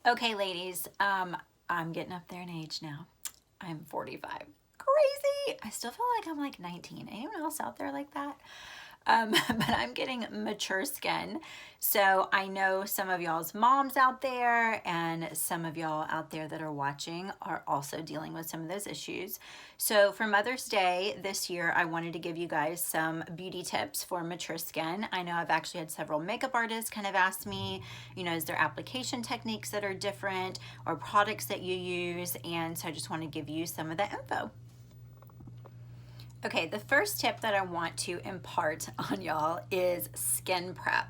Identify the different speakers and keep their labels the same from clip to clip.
Speaker 1: Okay, ladies, I'm getting up there in age now. I'm 45. Crazy! I still feel like I'm like 19. Anyone else out there like that? But I'm getting mature skin. So I know some of y'all's moms out there and some of y'all out there that are watching are also dealing with some of those issues. So for Mother's Day this year, I wanted to give you guys some beauty tips for mature skin. I know I've actually had several makeup artists kind of ask me, is there application techniques that are different or products that you use? And so I just want to give you some of the info. Okay, the first tip that I want to impart on y'all is skin prep.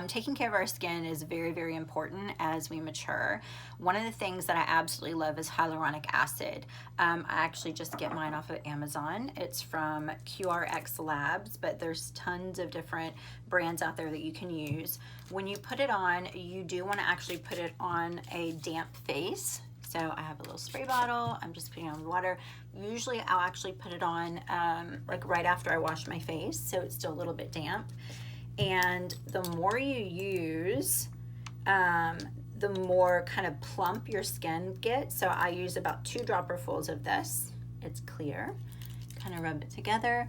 Speaker 1: Taking care of our skin is very, very important as we mature. One of the things that I absolutely love is hyaluronic acid. I actually just get mine off of Amazon. It's from QRX Labs, but there's tons of different brands out there that you can use. When you put it on, you do want to actually put it on a damp face. So I have a little spray bottle. I'm just putting it on water. Usually I'll actually put it on like right after I wash my face, so it's still a little bit damp. And the more you use, the more kind of plump your skin gets. So I use about 2 dropperfuls of this. It's clear. Kind of rub it together.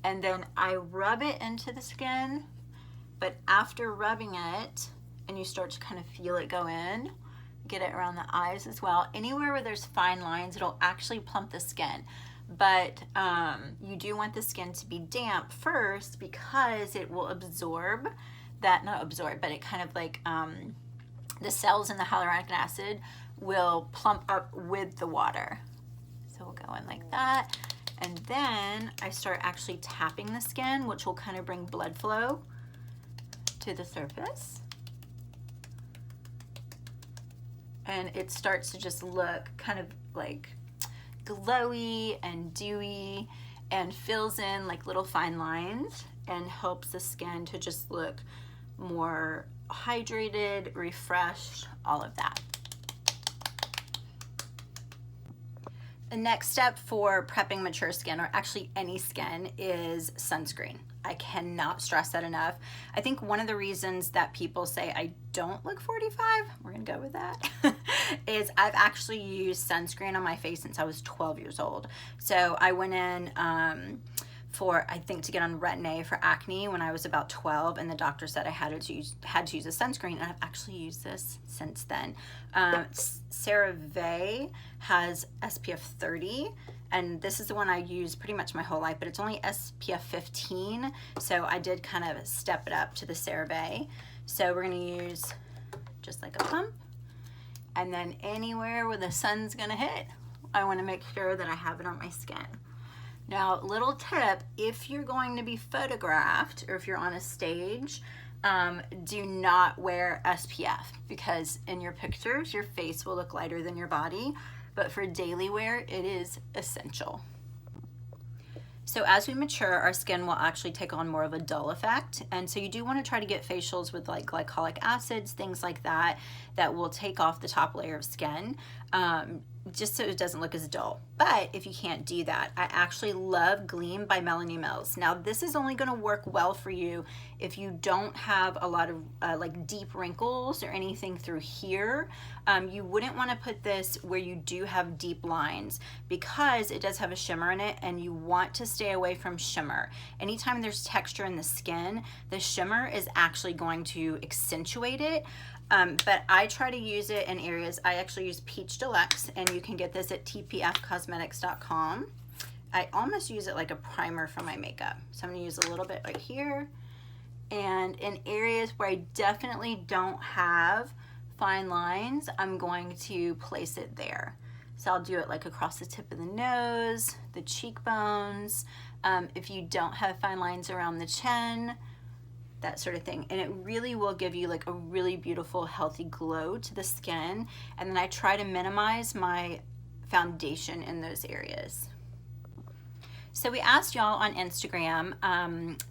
Speaker 1: And then I rub it into the skin. But after rubbing it, and you start to kind of feel it go in, get it around the eyes as well. Anywhere where there's fine lines, it'll actually plump the skin. But you do want the skin to be damp first because it will absorb that, not absorb, but it kind of like the cells in the hyaluronic acid will plump up with the water. So we'll go in like that. And then I start actually tapping the skin, which will kind of bring blood flow to the surface. And it starts to just look kind of like glowy and dewy and fills in like little fine lines and helps the skin to just look more hydrated, refreshed, all of that. The next step for prepping mature skin, or actually any skin, is sunscreen. I cannot stress that enough. I think one of the reasons that people say I don't look 45, we're gonna go with that, is I've actually used sunscreen on my face since I was 12 years old. So I went in to get on Retin-A for acne when I was about 12, and the doctor said I had to use a sunscreen, and I've actually used this since then. CeraVe has SPF 30, and this is the one I use pretty much my whole life, but it's only SPF 15, so I did kind of step it up to the CeraVe. So we're gonna use just like a pump, and then anywhere where the sun's gonna hit, I wanna make sure that I have it on my skin. Now, little tip, if you're going to be photographed or if you're on a stage, do not wear SPF, because in your pictures, your face will look lighter than your body, but for daily wear, it is essential. So as we mature, our skin will actually take on more of a dull effect. And so you do want to try to get facials with like glycolic acids, things like that, that will take off the top layer of skin, just so it doesn't look as dull. But if you can't do that, I actually love Gleam by Melanie Mills. Now this is only going to work well for you if you don't have a lot of like deep wrinkles or anything through here. You wouldn't want to put this where you do have deep lines, because it does have a shimmer in it, and you want to stay away from shimmer. Anytime there's texture in the skin, the shimmer is actually going to accentuate it. But I try to use it in areas. I actually use Peach Deluxe, and you can get this at tpfcosmetics.com. I almost use it like a primer for my makeup. So I'm gonna use a little bit right here. And in areas where I definitely don't have fine lines, I'm going to place it there. So I'll do it like across the tip of the nose, the cheekbones, if you don't have fine lines around the chin, that sort of thing. And it really will give you like a really beautiful, healthy glow to the skin. And then I try to minimize my foundation in those areas. So we asked y'all on Instagram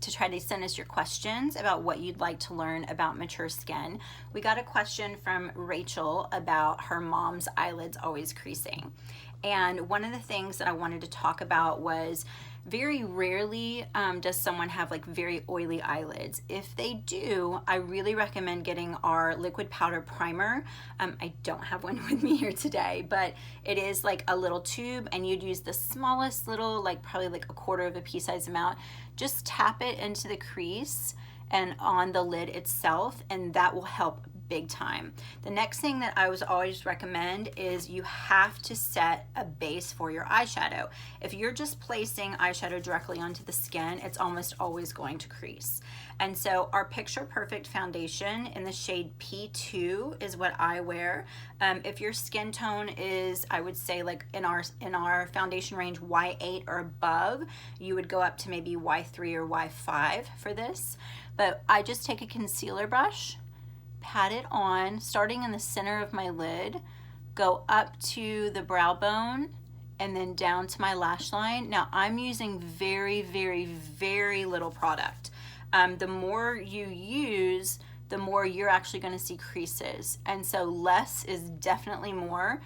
Speaker 1: to try to send us your questions about what you'd like to learn about mature skin. We got a question from Rachel about her mom's eyelids always creasing. And one of the things that I wanted to talk about was very rarely does someone have like very oily eyelids. If they do, I really recommend getting our liquid powder primer. I don't have one with me here today, but it is like a little tube, and you'd use the smallest little, like probably like a quarter of a pea size amount. Just tap it into the crease and on the lid itself, and that will help big time. The next thing that I was always recommend is you have to set a base for your eyeshadow. If you're just placing eyeshadow directly onto the skin, it's almost always going to crease. And so our Picture Perfect foundation in the shade P2 is what I wear. If your skin tone is, I would say like in our foundation range Y8 or above, you would go up to maybe Y3 or Y5 for this. But I just take a concealer brush, pat it on, starting in the center of my lid, go up to the brow bone, and then down to my lash line. Now I'm using very, very, very little product. The more you use, the more you're actually going to see creases. And so less is definitely more.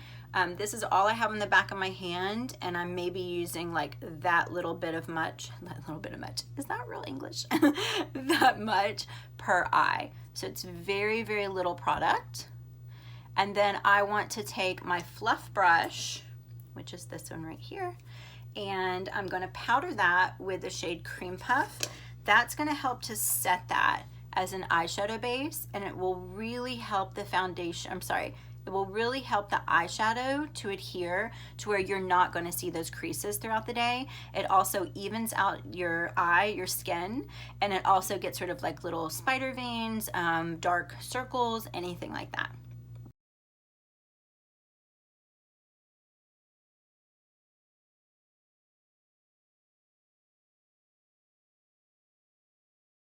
Speaker 1: This is all I have on the back of my hand, and I'm maybe using like that little bit of much, is that real English? That much per eye. So it's very, very little product. And then I want to take my fluff brush, which is this one right here, and I'm going to powder that with the shade Cream Puff. That's going to help to set that as an eyeshadow base, and it will really help the foundation, it will really help the eyeshadow to adhere to where you're not going to see those creases throughout the day. It also evens out your eye, your skin, and it also gets rid of like little spider veins, dark circles, anything like that.